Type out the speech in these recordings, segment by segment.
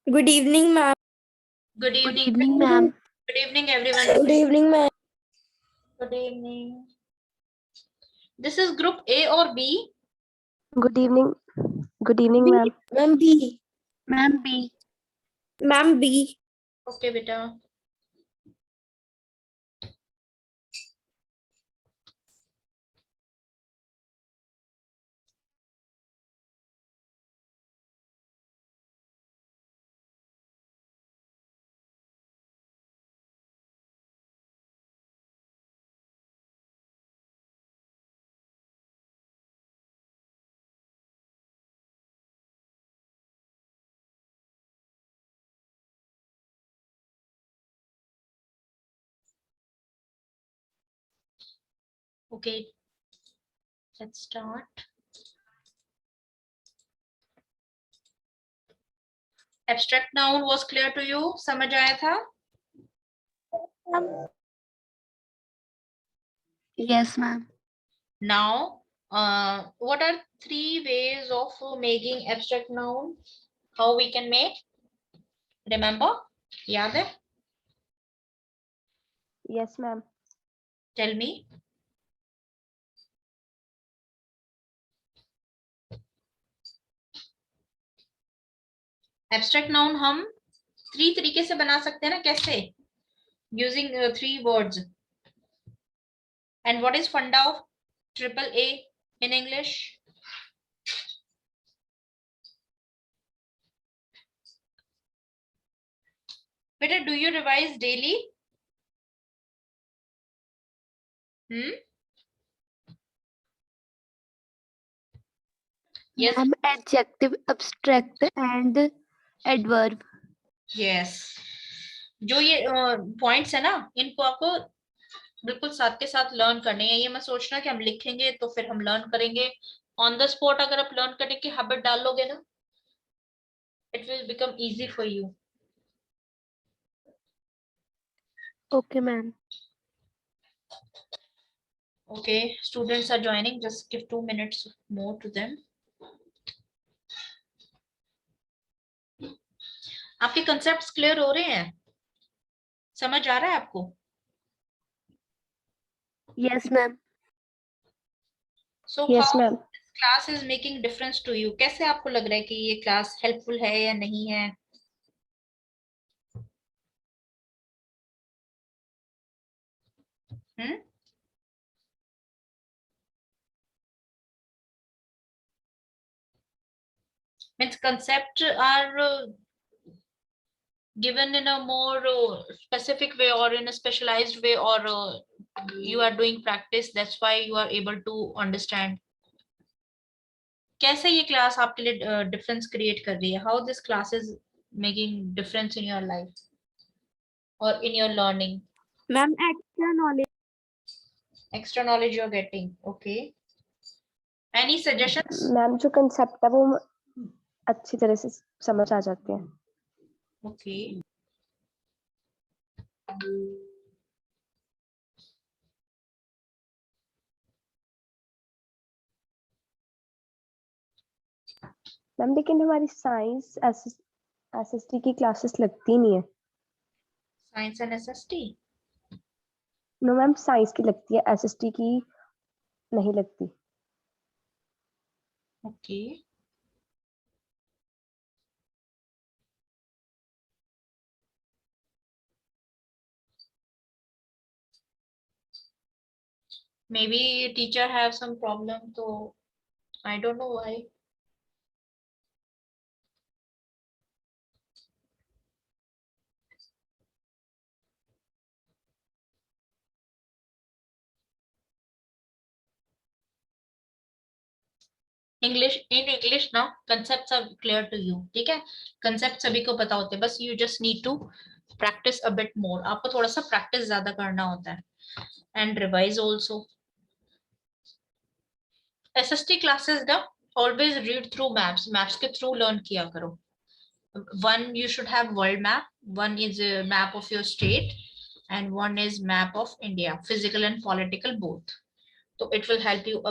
Good evening, ma'am. Good Good evening. evening, ma'am. Good evening, everyone. Good evening, ma'am. Good evening. This is group A or B? Good evening. Good evening, B. ma'am. Ma'am B. Ma'am B. Ma'am B. Okay, beta. Okay, let's start. Abstract noun was clear to you? समझ आया था? Yes, ma'am. Now, what are 3 ways of making abstract noun? How we can make? Remember? याद है? Yes, ma'am. Tell me. Abstract noun हम 3 तरीके से बना सकते हैं ना, कैसे? Using 3 words. And what is funda of triple A in English? Beta, do you revise daily? Yes. Ma'am, adjective, abstract, and adverb. Yes. जो ये पॉइंट्स है ना, इनको आपको बिल्कुल साथ के साथ लर्न करने हैं। ये मैं सोच रहा कि हम लिखेंगे तो फिर हम लर्न करेंगे ऑन द स्पॉट। अगर आप लर्न करने की हैबिट डाल लोगे ना, it will become easy for you. Okay, ma'am. Okay, students are joining. Just give 2 minutes more to them. आपके कंसेप्ट्स क्लियर हो रहे हैं? समझ आ रहा है आपको? Yes, ma'am. So Yes, how ma'am. this class is making difference to you? कैसे आपको लग रहा है कि ये क्लास हेल्पफुल है या नहीं है? Means concept are given in a more specific way or in a specialized way, or you are doing practice, that's why you are able to understand. कैसे ये क्लास आपके लिए डिफरेंस क्रिएट कर रही है? How this class is making difference in your life और in your learning? Ma'am, extra knowledge. Extra knowledge you are getting. Okay, any suggestions? Ma'am, जो concept है वो अच्छी तरह से समझ आ जाते हैं. ओके, मैम, लेकिन हमारी साइंस एसएसटी की क्लासेस लगती नहीं है. Science and SST? No ma'am, science की लगती है, एसएसटी की नहीं लगती. Okay, maybe teacher have some problem, so I don't know why. English, in English ना concepts are clear to you. ठीक है, कंसेप्ट सभी को पता होते हैं, बस you just need to practice a bit more. आपको थोड़ा सा प्रैक्टिस ज्यादा करना होता है and revise also. SST classes ना always read through maps. Maps के थ्रू लर्न किया करो. One you should have world map, one is a map of your state, and one is map of India, physical and political both. So it will help you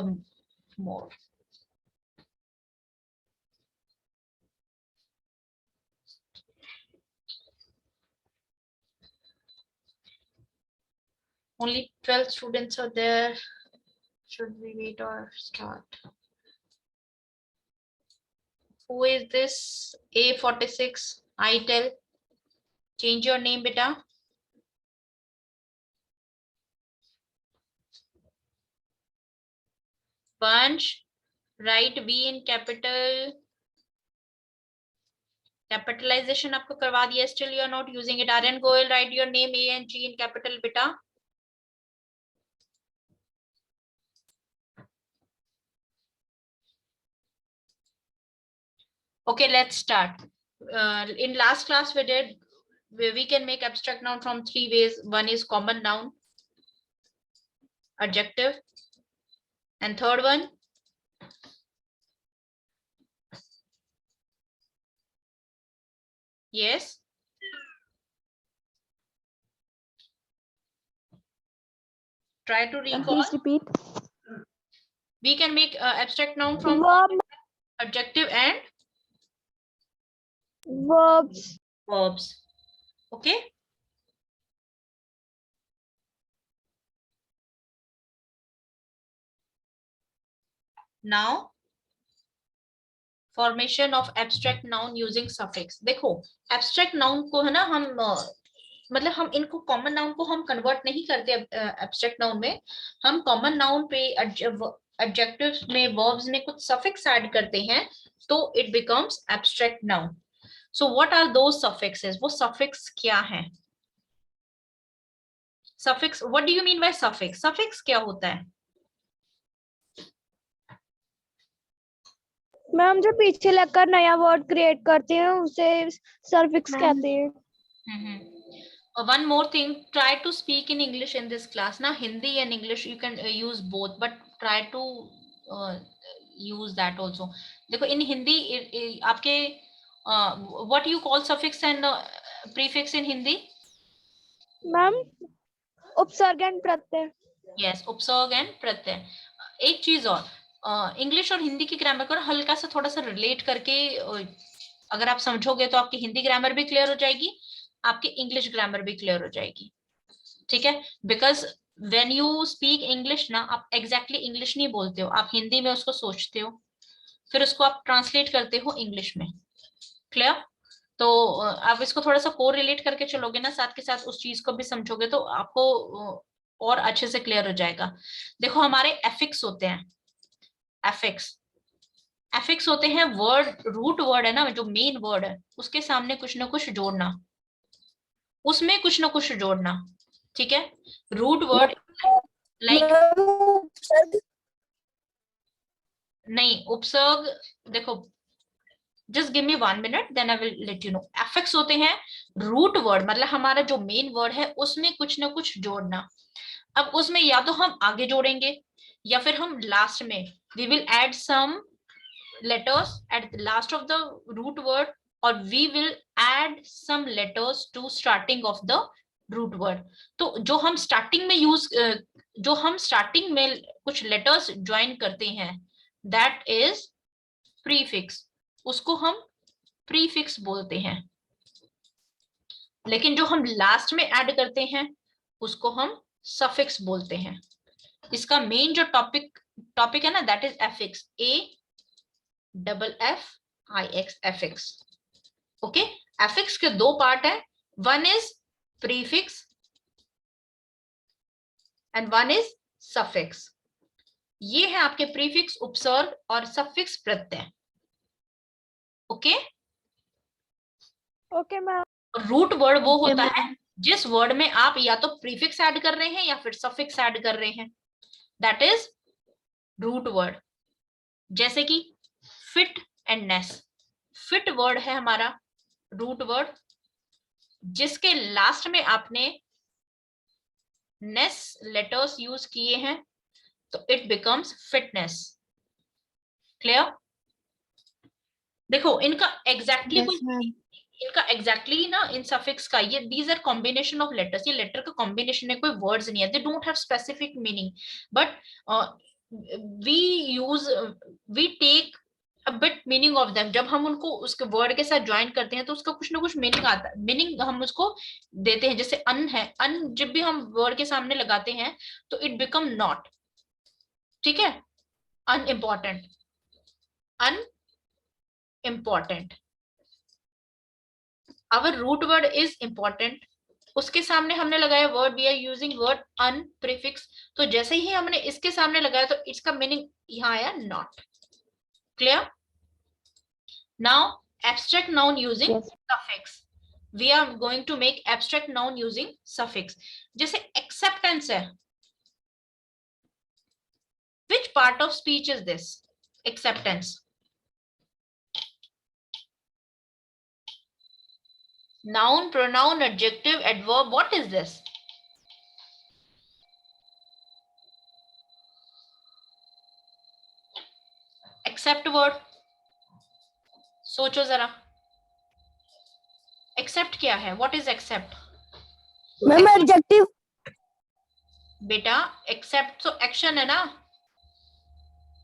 more. Only 12 students are there. Should we wait or start? Who is this? A46. ITEL. Change your name, beta. Punch. Write V in capital. Capitalization आपको करवा दिया. Still you are not using it. Aryan Goel, write your name A and G in capital, beta. Okay, let's start. In last class we can make abstract noun from 3 ways. One is common noun, adjective, and third one yes. Try to Ma'am, recall. please repeat. We can make abstract noun from Verb, adjective and verbs. verbs. Okay. Now formation of abstract noun using suffix. देखो abstract noun को है ना हम मतलब हम इनको common noun को हम कन्वर्ट नहीं करते एब्स्ट्रैक्ट नाउन में. हम कॉमन नाउन पे एडजेक्टिव्स में वर्ब्स में कुछ सफिक्स ऐड करते हैं तो it becomes abstract noun. So what are those suffixes? वो सफिक्स क्या हैं? Suffix, what do you mean by suffix? Suffix क्या होता है? मैम जो पीछे लगकर नया वर्ड क्रिएट करते हैं उसे सफिक्स Ma'am. कहते हैं. One more thing, try to speak in English in this class. Now Hindi and English you can use both, but try to use that also. देखो in Hindi आपके what you call suffix and prefix in Hindi? Ma'am उपसर्ग and Pratyaya. Yes, उपसर्ग and प्रत्यय. एक चीज और, English और हिंदी की grammar को हल्का सा थोड़ा सा रिलेट करके अगर आप समझोगे तो आपकी हिंदी ग्रामर भी क्लियर हो जाएगी, आपकी इंग्लिश ग्रामर भी क्लियर हो जाएगी. ठीक है, because when you speak English ना, आप एग्जैक्टली इंग्लिश नहीं बोलते हो, आप हिंदी में उसको सोचते हो, फिर उसको आप ट्रांसलेट करते हो इंग्लिश में. क्लियर? तो आप इसको थोड़ा सा को रिलेट करके चलोगे ना, साथ के साथ उस चीज को भी समझोगे तो आपको और अच्छे से क्लियर हो जाएगा. देखो हमारे एफिक्स होते हैं. एफिक्स होते हैं वर्ड, रूट वर्ड है ना, जो मेन वर्ड है उसके सामने कुछ ना कुछ जोड़ना, उसमें कुछ ना कुछ जोड़ना. ठीक है, रूट वर्ड लाइक नहीं उपसर्ग. देखो just give me 1 minute then I will let you know. Affix होते हैं रूट वर्ड, मतलब हमारा जो मेन वर्ड है उसमें कुछ ना कुछ जोड़ना. अब उसमें या तो हम आगे जोड़ेंगे या फिर हम लास्ट में, we will add some letters at the last of the root word or we will add some letters to starting of the root word. तो जो हम स्टार्टिंग में कुछ लेटर्स ज्वाइन करते हैं that is prefix, उसको हम prefix बोलते हैं. लेकिन जो हम लास्ट में ऐड करते हैं उसको हम suffix बोलते हैं. इसका मेन जो टॉपिक है ना, that is affix. AFFIX affix. Okay, affix के दो पार्ट है, one is prefix and one is suffix. ये है आपके प्रीफिक्स उपसर्ग और सफिक्स प्रत्यय. Okay okay ma'am. Root word वो होता है जिस वर्ड में आप या तो प्रीफिक्स ऐड कर रहे हैं या फिर सफिक्स ऐड कर रहे हैं, दैट इज रूट वर्ड. जैसे कि fit and ness. Fit word है हमारा रूट वर्ड, जिसके लास्ट में आपने नेस लेटर्स यूज किए हैं तो इट बिकम्स फिटनेस. क्लियर? देखो इनका एग्जैक्टली ना, इन सफिक्स का ये these are combination of letters. ये लेटर का कॉम्बिनेशन है, कोई वर्ड्स नहीं है. They don't have specific meaning, but we take a bit meaning of them. जब हम उनको उसके वर्ड के साथ ज्वाइन करते हैं तो उसका कुछ ना कुछ मीनिंग आता है, मीनिंग हम उसको देते हैं. जैसे अन है, अन जब भी हम वर्ड के सामने लगाते हैं तो इट बिकम नॉट. ठीक है, unimportant, unimportant. Our root word is important, उसके सामने हमने लगाया word, we are using word un prefix. तो जैसे ही हमने इसके सामने लगाया तो इसका मीनिंग यहाँ आया not. Clear? Now abstract noun using Yes. suffix. We are going to make abstract noun using suffix. जैसे acceptance है. Which part of speech is this? Acceptance. Noun, pronoun, adjective, adverb. What is this? Accept word. सोचो जरा. Accept क्या है? What is accept? Ma'am adjective. बेटा accept तो action है ना.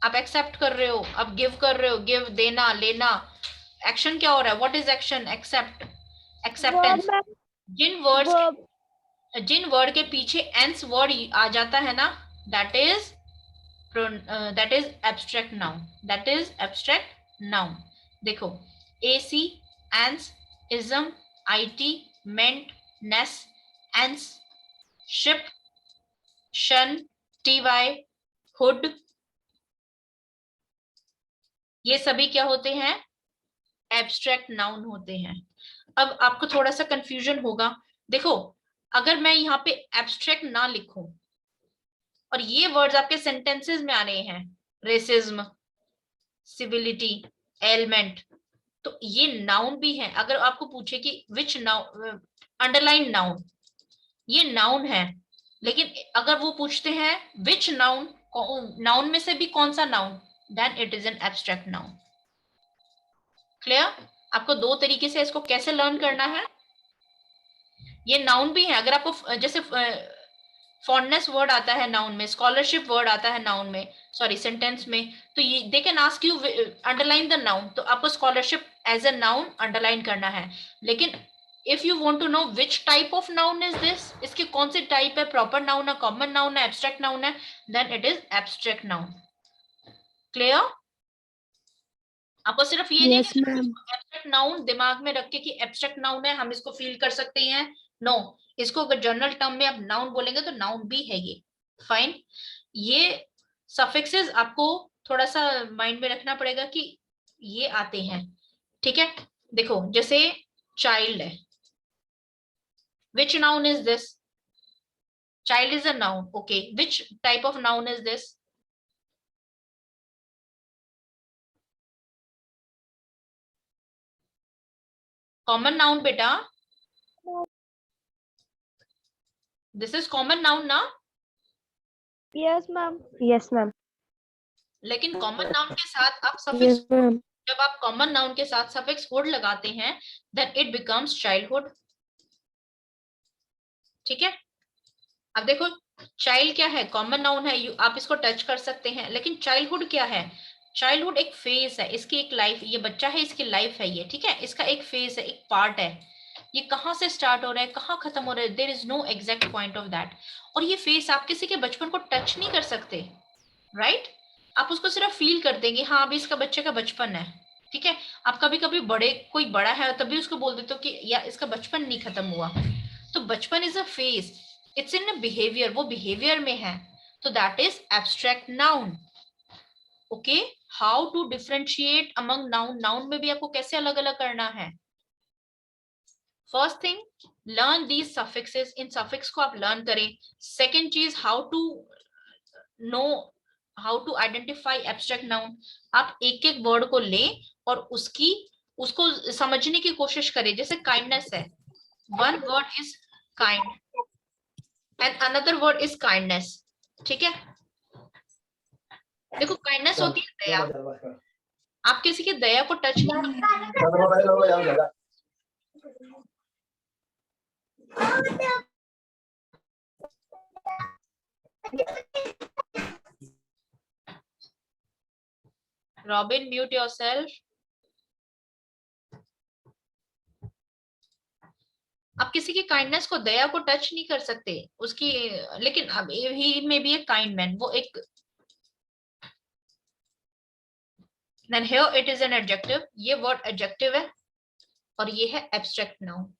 आप एक्सेप्ट कर रहे हो, आप गिव कर रहे हो, गिव देना लेना. एक्शन क्या हो रहा है? What is action? Except, acceptance. जिन वर्ड के पीछे एंस वर्ड आ जाता है ना, that is abstract noun. That is abstract noun. देखो, acy, ance, ism, ity, ment, ness, ance, ship, tion, ty, hood, ये सभी क्या होते हैं? एब्स्ट्रैक्ट नाउन होते हैं. अब आपको थोड़ा सा कंफ्यूजन होगा. देखो, अगर मैं यहाँ पे एब्स्ट्रैक्ट ना लिखूं और ये वर्ड्स आपके सेंटेंसेस में आ रहे हैं, रेसिज्म, सिविलिटी, एलिमेंट, तो ये नाउन भी है. अगर आपको पूछे कि विच नाउन, अंडरलाइन नाउन, ये नाउन है. लेकिन अगर वो पूछते हैं विच नाउन, नाउन में से भी कौन सा noun, then it is an abstract noun. Clear? आपको दो तरीके से इसको कैसे लर्न करना है. ये नाउन भी है. अगर आपको जैसे फॉन्डनेस वर्ड आता है नाउन में, स्कॉलरशिप वर्ड आता है नाउन में, सॉरी सेंटेंस में, तो ये they can ask you underline the noun, तो आपको scholarship as a noun underline करना है. लेकिन if you want to know which type of noun is this, इसके कौन से टाइप है, प्रॉपर नाउन है, कॉमन नाउन है, एब्स्ट्रैक्ट नाउन है, then it is abstract noun. Clear? आपको सिर्फ ये नहीं कि एब्स्ट्रैक्ट नाउन दिमाग में रख के कि एब्स्ट्रैक्ट नाउन है हम इसको फील कर सकते हैं. नो, इसको अगर जनरल टर्म में आप नाउन बोलेंगे तो नाउन भी है ये. फाइन. ये सफिक्सेस आपको थोड़ा सा माइंड में रखना पड़ेगा कि ये आते हैं. ठीक है, देखो जैसे चाइल्ड है. Which noun is this? Child is a noun. Okay, which type of noun is this? Common noun बेटा. दिस इज कॉमन नाउन ना. Yes ma'am. Yes, ma'am. लेकिन कॉमन नाउन के साथ आप सफिक्स, जब आप कॉमन नाउन के साथ सफिक्स हुड लगाते हैं, देन इट बिकम्स चाइल्डहुड. ठीक है, अब देखो चाइल्ड क्या है, कॉमन नाउन है, आप इसको टच कर सकते हैं. लेकिन चाइल्डहुड क्या है? चाइल्डहुड एक फेज है, इसकी एक लाइफ, ये बच्चा है इसकी लाइफ है ये. ठीक है, इसका एक फेज है, एक पार्ट है. ये कहाँ से स्टार्ट हो रहा है, कहाँ खत्म हो रहा है, there is no exact point of that. और ये फेज आप किसी के बचपन को टच नहीं कर सकते, राइट? आप उसको सिर्फ फील कर देंगे, हाँ अभी इसका बच्चे का बचपन है. ठीक है, आप कभी कभी बड़े, कोई बड़ा है तभी उसको बोल देते हो कि या इसका बचपन नहीं खत्म हुआ. तो बचपन is a phase, it's in a behaviour, वो बिहेवियर में है. तो that is abstract noun. Okay, how to differentiate among noun. Noun में भी आपको कैसे अलग अलग करना है. First thing, learn these suffixes. इन सफिक्स को आप लर्न करें. सेकेंड चीज, how to know, how to identify abstract noun. आप एक एक वर्ड को लें और उसको समझने की कोशिश करें. जैसे काइंडनेस है, one word is kind and another word is kindness. ठीक है, देखो काइंडनेस होती है दया. आप किसी की दया को टच नहीं करते. Robin, mute yourself. आप किसी की काइंडनेस को, दया को टच नहीं कर सकते उसकी, लेकिन अब ही में बी ए काइंड मैन, वो एक, then here it is an adjective, ये वर्ड एडजेक्टिव है और ये है एब्स्ट्रैक्ट नाउन।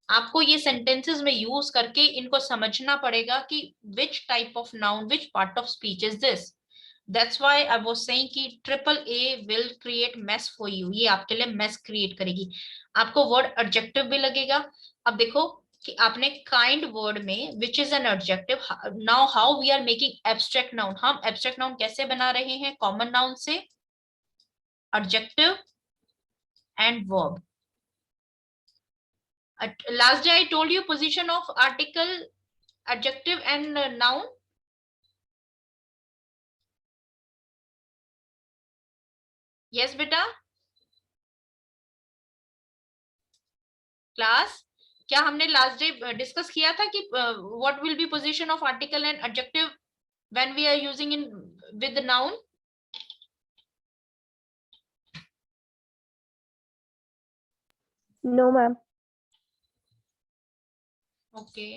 आपको ये सेंटेंसेस में यूज करके इनको समझना पड़ेगा कि which type of noun, which part of speech is this. That's why I was saying कि triple A will create mess for you, ये आपके लिए मेस क्रिएट करेगी। आपको वर्ड एडजेक्टिव भी लगेगा। अब देखो कि आपने काइंड वर्ड में which is an adjective, now how we are making abstract noun. हम एब्स्ट्रैक्ट नाउन कैसे बना रहे हैं? कॉमन नाउन से, adjective and verb. Last day I told you position of article, adjective and noun. Yes beta class, क्या हमने last day discuss किया था कि what will be position of article and adjective when we are using in with the noun? No ma'am. Okay.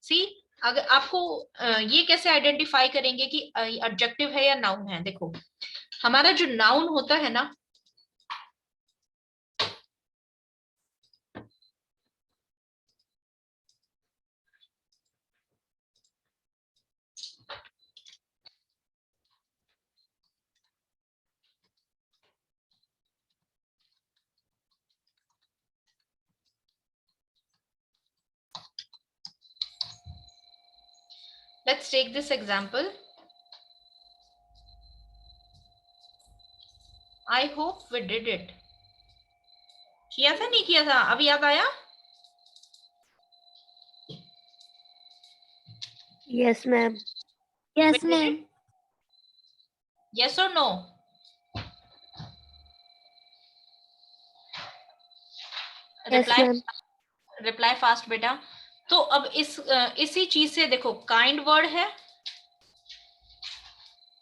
See, अगर आपको ये कैसे identify करेंगे कि एडजेक्टिव है या नाउन है? देखो हमारा जो नाउन होता है ना, let's take this example. I hope we did it. किया था नहीं किया था? अब याद आया? Yes, ma'am. Yes, ma'am. Yes or no? Yes, ma'am. Reply fast बेटा। तो अब इसी चीज से देखो, काइंड वर्ड है,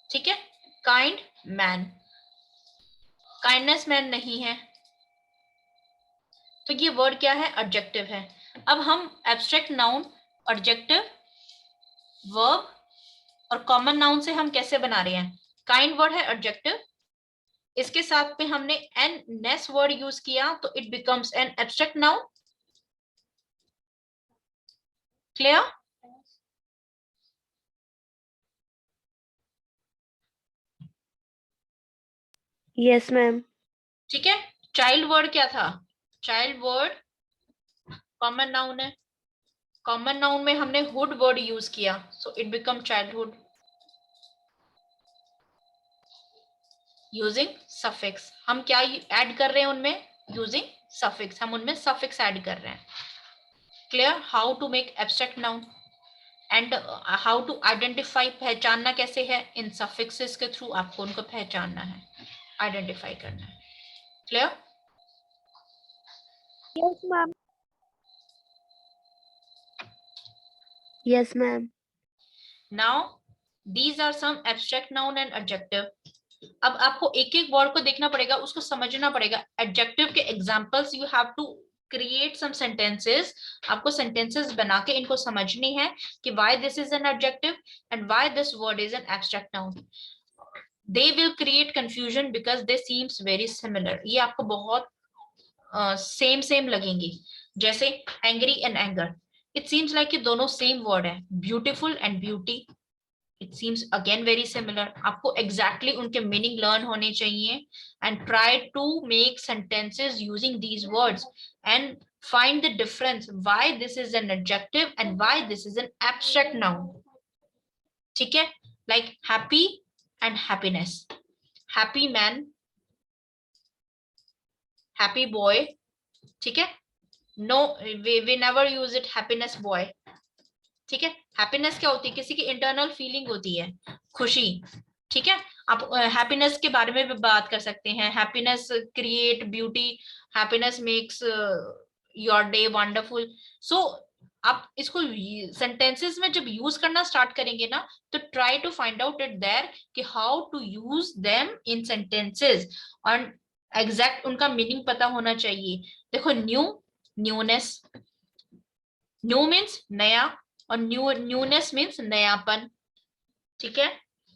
ठीक है, काइंड मैन, काइंडनेस मैन नहीं है, तो ये वर्ड क्या है? एडजेक्टिव है। अब हम एब्स्ट्रैक्ट नाउन, एडजेक्टिव, वर्ब और कॉमन नाउन से हम कैसे बना रहे हैं? काइंड वर्ड है एडजेक्टिव, इसके साथ में हमने एन नेस वर्ड यूज किया तो it becomes N abstract noun. Clear? Yes, ma'am. ठीक है। चाइल्ड वर्ड क्या था? चाइल्ड वर्ड कॉमन नाउन है, कॉमन नाउन में हमने हुड वर्ड यूज किया, so it become childhood using suffix. हम क्या ऐड कर रहे हैं उनमें? यूजिंग सफिक्स, हम उनमें सफिक्स ऐड कर रहे हैं। Clear? How to make abstract noun and how to identify, पहचानना कैसे है? इन सफिक्सेस के थ्रू आपको उनको पहचानना है, आइडेंटिफाई करना है। Clear? Yes, ma'am. Yes, ma'am. Now these are some abstract noun and adjective. अब आपको एक एक वर्ड को देखना पड़ेगा, उसको समझना पड़ेगा। एडजेक्टिव के examples you have to create some sentences, आपको सेंटेंसेस बना के इनको समझनी है कि why this is an adjective and why this word is an abstract noun. They will create confusion because they seems very similar. ये आपको बहुत सेम सेम लगेंगी, जैसे angry and anger, it seems like कि दोनों सेम वर्ड है। Beautiful and beauty, it seems again very similar। आपको exactly उनके meaning learn होने चाहिए and try to make sentences using these words and find the difference why this is an adjective and why this is an abstract noun। ठीक है, like happy and happiness, happy man, happy boy, ठीक है, no we never use it happiness boy। ठीक है, happiness क्या होती है? किसी की इंटरनल फीलिंग होती है, खुशी। ठीक है, आप हैप्पीनेस के बारे में भी बात कर सकते हैं। Happiness create beauty, happiness makes your day wonderful. So आप इसको सेंटेंसेस में जब यूज करना स्टार्ट करेंगे ना, तो try to find out it there कि how to use them in sentences, और एग्जैक्ट उनका मीनिंग पता होना चाहिए। देखो न्यू, न्यूनेस, न्यू मीन्स नया, और न्यूनेस मीन्स नयापन, ठीक है।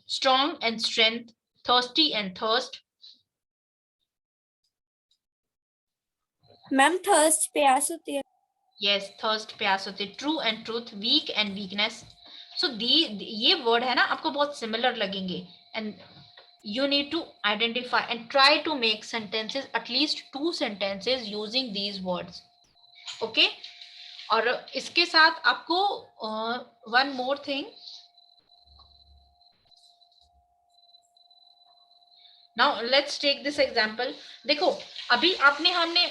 Strong and strength, thirsty and thirst. Ma'am thirst प्यास होती है। यस, थर्स्ट प्यास होती है। True and truth, weak and weakness. So ये वर्ड है ना, आपको बहुत सिमिलर लगेंगे, and you need to identify and try to make sentences, at least 2 sentences using these words. Okay, और इसके साथ आपको one more thing, now let's take this example. देखो अभी आपने हमने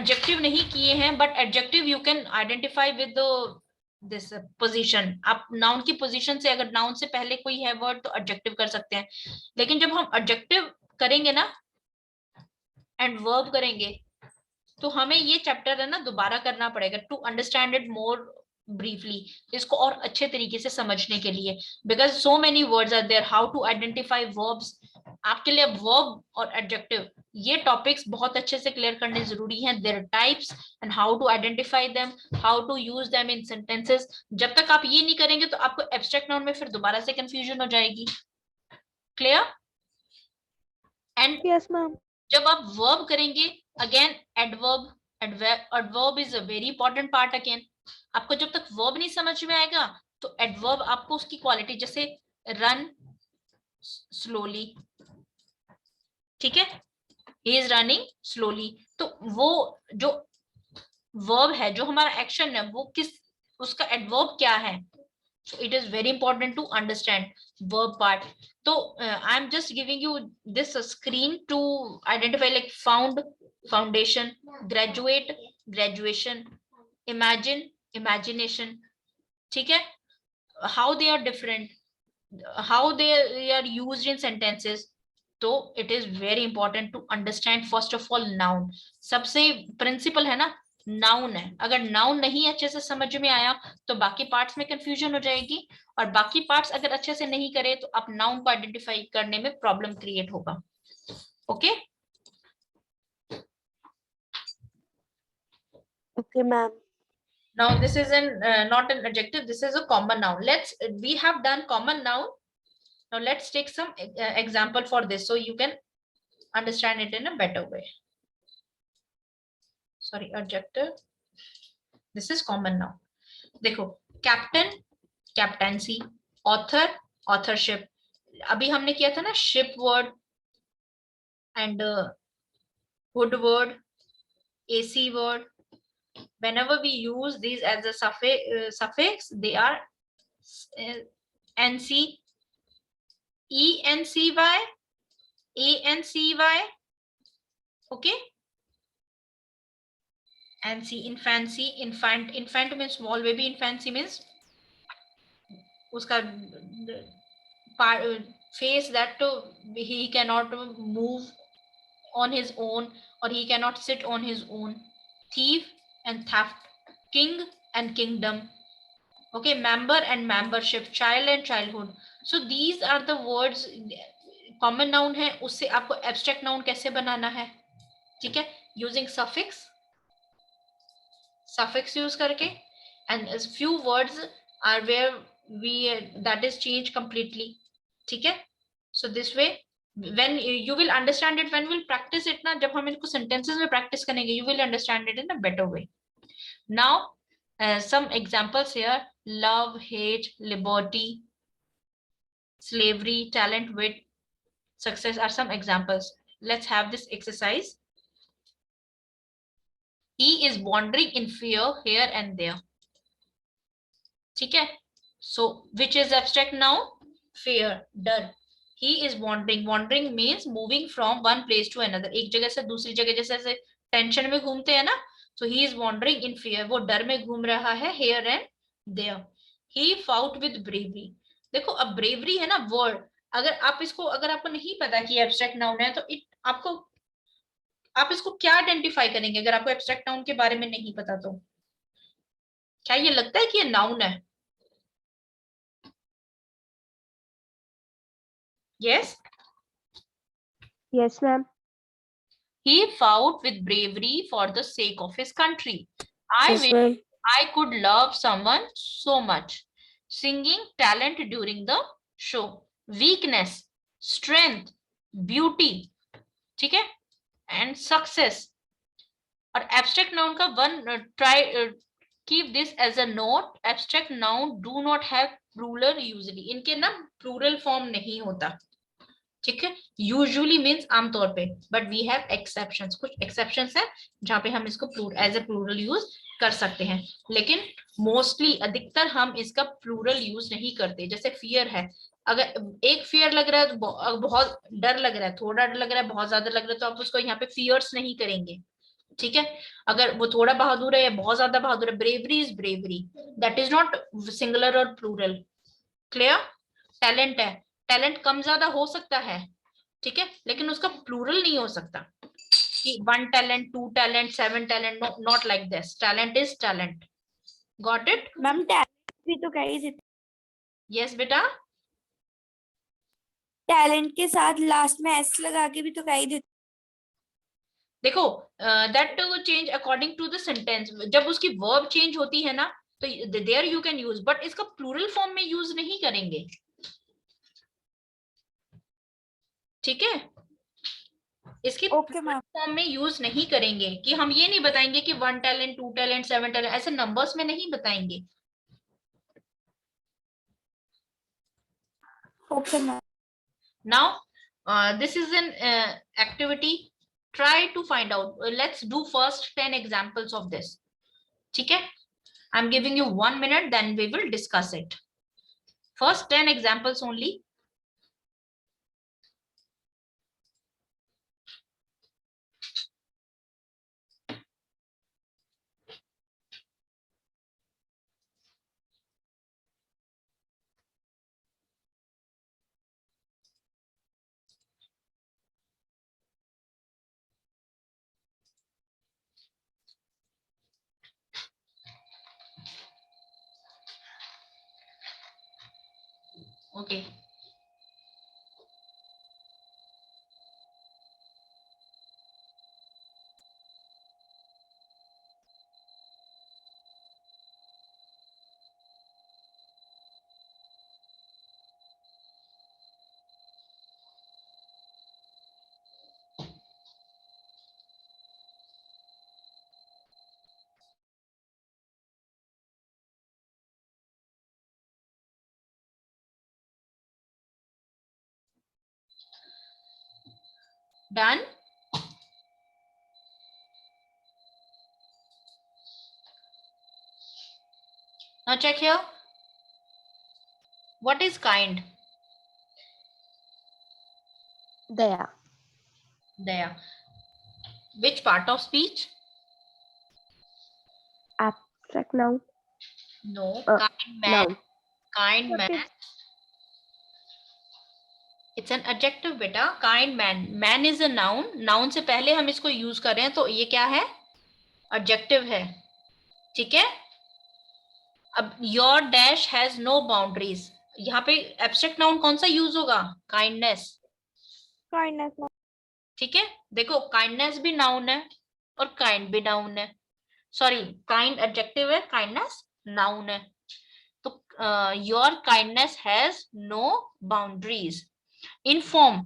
adjective नहीं किए हैं, but adjective you can identify with the this position. आप noun की position से, अगर noun से पहले कोई है word तो adjective कर सकते हैं, लेकिन जब हम adjective करेंगे ना and verb करेंगे, तो हमें ये चैप्टर है ना दोबारा करना पड़ेगा to understand it more briefly, इसको और अच्छे तरीके से समझने के लिए, because so many words are there. How to identify verbs, आपके लिए वर्ब और एडजेक्टिव ये टॉपिक्स बहुत अच्छे से क्लियर करने जरूरी हैं। There types and how to identify them, how to use them in sentences. जब तक आप ये नहीं करेंगे तो आपको एब्स्ट्रैक्ट नाउन में फिर दोबारा से कंफ्यूजन हो जाएगी। क्लियर? And yes ma'am. जब आप वर्ब करेंगे, again adverb, adverb is a very important part. Again आपको जब तक वर्ब नहीं समझ में आएगा तो एडवर्ब आपको उसकी क्वालिटी, जैसे रन स्लोली, ठीक है, ही इज रनिंग स्लोली, तो वो जो वर्ब है, जो हमारा एक्शन है, वो किस, उसका एडवर्ब क्या है। So it is very important to understand verb part. So I'm just giving you this screen to identify like found, foundation, graduate, graduation, imagine, imagination, ठीक है, how they are different, how they are used in sentences. तो it is very important to understand first of all noun. सबसे principle है ना noun है। अगर noun नहीं अच्छे से समझ में आया तो बाकी पार्ट्स में कंफ्यूजन हो जाएगी, और बाकी पार्ट्स अगर अच्छे से नहीं करे तो आप नाउन को आइडेंटिफाई करने में प्रॉब्लम क्रिएट होगा। Okay Okay, ma'am. now this is an not an adjective, this is a common noun. We have done common noun, now let's take some example for this so you can understand it in a better way. Sorry, adjective, this is common noun. देखो captain, captaincy, author, authorship. अभी हमने किया था ना ship word and would word, AC word. whenever we use these as a suffix they are nc, ency, ancy, okay, ancy, infancy, infant means small baby, infancy means uska face that he cannot move on his own or he cannot sit on his own. Thief and theft, king and kingdom, okay, member and membership, child and childhood. So these are the words common noun है, उससे आपको abstract noun कैसे बनाना है, ठीक है, using suffix use करके, and as few words are where we that is changed completely, ठीक है। So this way when you will understand it, when we'll practice it ना, जब हम इनको sentences में practice करेंगे you will understand it in a better way. Now some examples here: love, hate, liberty, slavery, talent, wit, success are some examples. Let's have this exercise. He is wandering in fear here and there, ठीक है। So which is abstract noun? Fear, डर। He is wandering, wandering means moving from one place to another, एक जगह से दूसरी जगह, जैसे tension में घूमते हैं ना, so he is wandering in fear, वो डर में घूम रहा है here and there. He fought with bravery. देखो अब bravery है ना वर्ड, अगर आपको नहीं पता कि एब्स्ट्रैक्ट नाउन है तो आप इसको क्या आइडेंटिफाई करेंगे अगर आपको एब्स्ट्रैक्ट नाउन के बारे में नहीं पता तो? क्या ये लगता है कि ये नाउन है? Yes. Yes, ma'am. He fought with bravery for the sake of his country. I Yes, wish ma'am. I could love someone so much. Singing, talent during the show. Weakness, strength, beauty. ठीक है? And success. और abstract noun का keep this as a note. Abstract noun do not have plural usually. इनके ना plural form नहीं होता. ठीक है? यूजुअली मीन्स आमतौर पे, बट वी हैव एक्सेप्शंस. कुछ एक्सेप्शंस है जहां पे हम इसको एज ए प्लूरल यूज कर सकते हैं, लेकिन मोस्टली अधिकतर हम इसका प्लूरल यूज नहीं करते. जैसे फियर है, अगर एक फियर लग रहा है तो बहुत डर लग रहा है, थोड़ा डर लग रहा है, बहुत ज्यादा लग रहा है, तो आप उसको यहाँ पे फियर्स नहीं करेंगे. ठीक है? अगर वो थोड़ा बहादुर है या बहुत ज्यादा बहादुर है, bravery is bravery, that is not singular और प्लूरल. क्लियर? टैलेंट है, टैलेंट कम ज्यादा हो सकता है, ठीक है, लेकिन उसका प्लूरल नहीं हो सकता कि 1 talent, 2 talent, 7 talent. Not like this. Talent is talent. Got it? Ma'am talent भी तो कह ही देते, यस बेटा. टैलेंट के साथ लास्ट में एस लगा के भी तो कह ही देते. देखो, that change according to the sentence. जब उसकी वर्ब चेंज होती है ना, तो there you can use, but इसका प्लूरल फॉर्म में यूज नहीं करेंगे. ठीक है? इसकी ओके मैम. फॉर्म में यूज नहीं करेंगे, कि हम ये नहीं बताएंगे कि 1 टैलेंट, 2 टैलेंट, 7 टैलेंट, ऐसे नंबर्स में नहीं बताएंगे. Okay ma'am. Now, this is an activity. Try to find out. Let's do first 10 examples of this. ठीक है? I'm giving you 1 minute, then we will discuss it. First 10 examples only. Okay. Done? Now check here. What is kind? Daya. There. Which part of speech? Abstract noun. No. Uh, Kind man. Noun. Kind What man. is- It's an adjective बेटा. Kind man. Man is a noun. Noun से पहले हम इसको use कर रहे हैं, तो ये क्या है? Adjective है. ठीक है? अब your dash has no boundaries. यहाँ पे एब्स्ट्रैक्ट नाउन कौन सा यूज होगा? काइंडनेस. Kindness ma'am. ठीक है? देखो, काइंडनेस भी नाउन है और काइंड भी नाउन है. सॉरी, काइंड एडजेक्टिव है, काइंडनेस नाउन है. तो your kindness has no boundaries. Inform.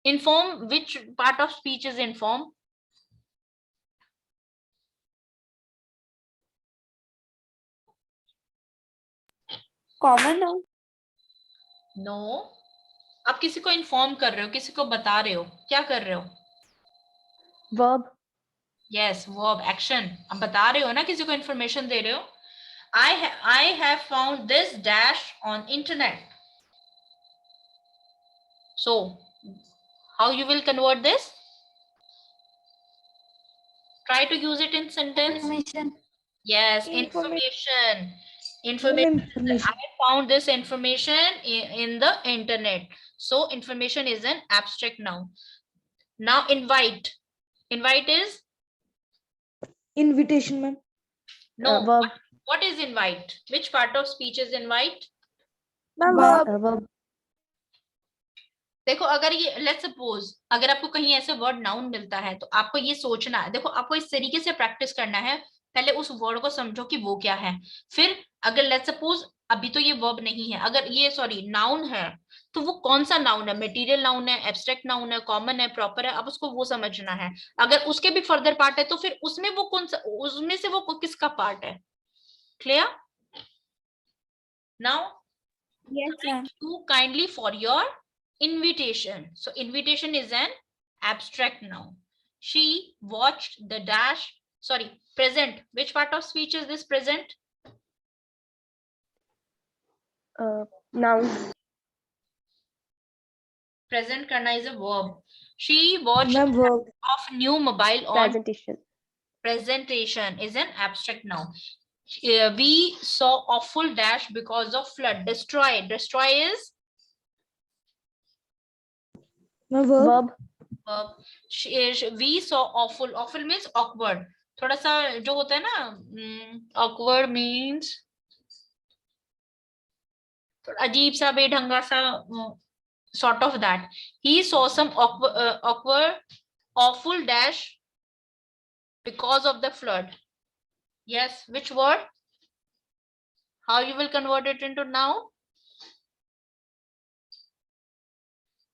Inform, which part of speech is inform? Common noun. No. आप किसी को इन्फॉर्म कर रहे हो, किसी को बता रहे हो, क्या कर रहे हो? Verb. Yes, verb, action. अब बता रहे हो ना, किसी को इन्फॉर्मेशन दे रहे हो. I have found this dash on internet. So, how you will convert this? Try to use it in sentence. Information. Yes, information. Information. I found this information in the internet. So, information is an abstract noun. Now, invite. Invite is? Invitation, ma'am. No. Verb. What is invite? Which part of speech is invite? verb. देखो अगर ये let's suppose अगर आपको कहीं ऐसे word noun मिलता है तो आपको ये सोचना है, देखो आपको इस तरीके से प्रैक्टिस करना है, पहले उस वर्ड को समझो कि वो क्या है, फिर अगर लेट्स सपोज अभी तो ये वर्ब नहीं है, अगर ये सॉरी नाउन है तो वो कौन सा नाउन है, मटेरियल नाउन है, एब्स्ट्रैक्ट नाउन है, कॉमन है, प्रॉपर है, अब उसको वो समझना है। अगर उसके भी फर्दर पार्ट है तो फिर उसमें वो कौन सा, उसमें से वो किसका पार्ट है। Clear? Now Yes, ma'am. you kindly for your invitation. So invitation is an abstract noun. She watched the dash, sorry, present. Which part of speech is this present? Noun. Present karna is a verb. She watched Ma'am, verb. of new mobile on Presentation. presentation is an abstract noun. We saw awful dash because of flood. Destroy. Destroy is Ma'am, verb. verb. We saw awful. Awful means awkward. थोड़ा सा जो होता है ना, awkward means थोड़ा अजीब सा, बेढंगा सा, sort of that. He saw some awkward, awful dash because of the flood. Yes, which word? How you will convert it into noun?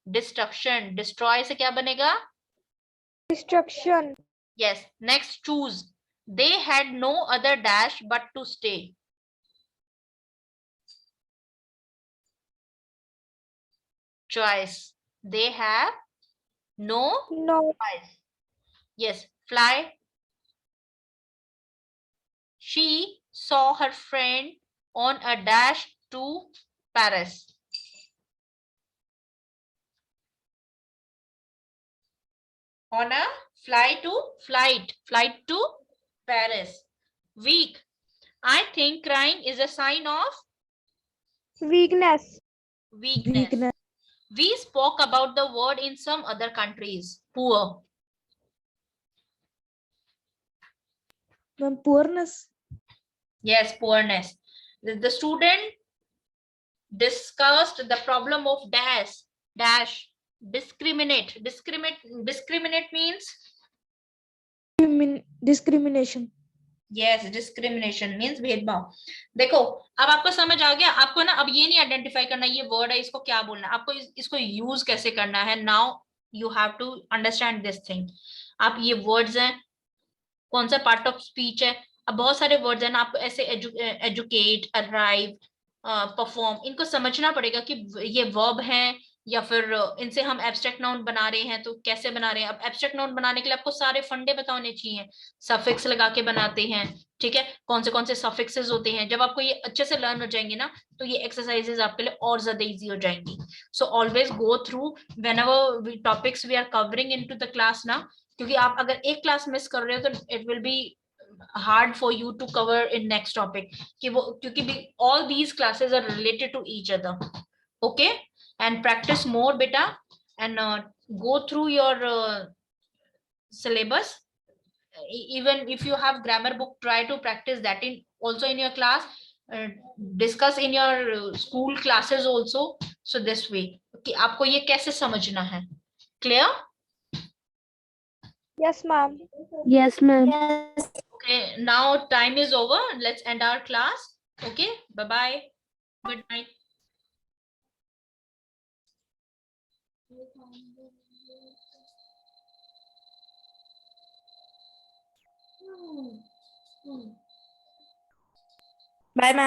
Destruction. Destroy से क्या बनेगा? Destruction. Yes. Next, choose. They had no other dash but to stay. Choice. They have no choice. Yes. Fly. She saw her friend on a dash to Paris. On a flight to Paris. Weak. I think crying is a sign of Weakness. weakness. We spoke about the word in some other countries. Poor. Poorness. Yes, poorness. The student discussed the problem of dash. Discriminate means Discrimination. Yes, discrimination means भेदभाव। देखो अब आपको समझ आ गया, आपको ना अब ये नहीं आइडेंटिफाई करना ये वर्ड है इसको क्या बोलना है, आपको इसको यूज कैसे करना है। Now you have to understand this thing. आप ये वर्ड्स हैं, कौन सा पार्ट ऑफ स्पीच है, अब बहुत सारे वर्ड्स हैं ना, आपको ऐसे एजुकेट, अराइव, परफॉर्म, इनको समझना पड़ेगा कि ये वर्ब हैं या फिर इनसे हम एब्स्ट्रैक्ट नाउन बना रहे हैं तो कैसे बना रहे हैं। अब एब्स्ट्रैक्ट नाउन बनाने के लिए आपको सारे फंडे पता होने चाहिए। सफिक्स लगा के बनाते हैं, ठीक है, कौन से सफिक्सेस होते हैं। जब आपको ये अच्छे से लर्न हो जाएंगे ना तो ये एक्सरसाइजेस आपके लिए और ज्यादा इजी हो जाएंगी। So always go through whenever topics we are covering into the class ना, क्योंकि आप अगर एक क्लास मिस कर रहे हो तो it will be hard for you to cover in next topic कि वो, क्योंकि all these classes are related to each other. Okay, and practice more beta and go through your syllabus. Even if you have grammar book, try to practice that in also in your class, discuss in your school classes also. So this way कि आपको ये कैसे समझना है। Clear? Yes, ma'am. Yes, ma'am. Okay, now time is over. Let's end our class. Okay, bye-bye. Good night. Bye, ma'am.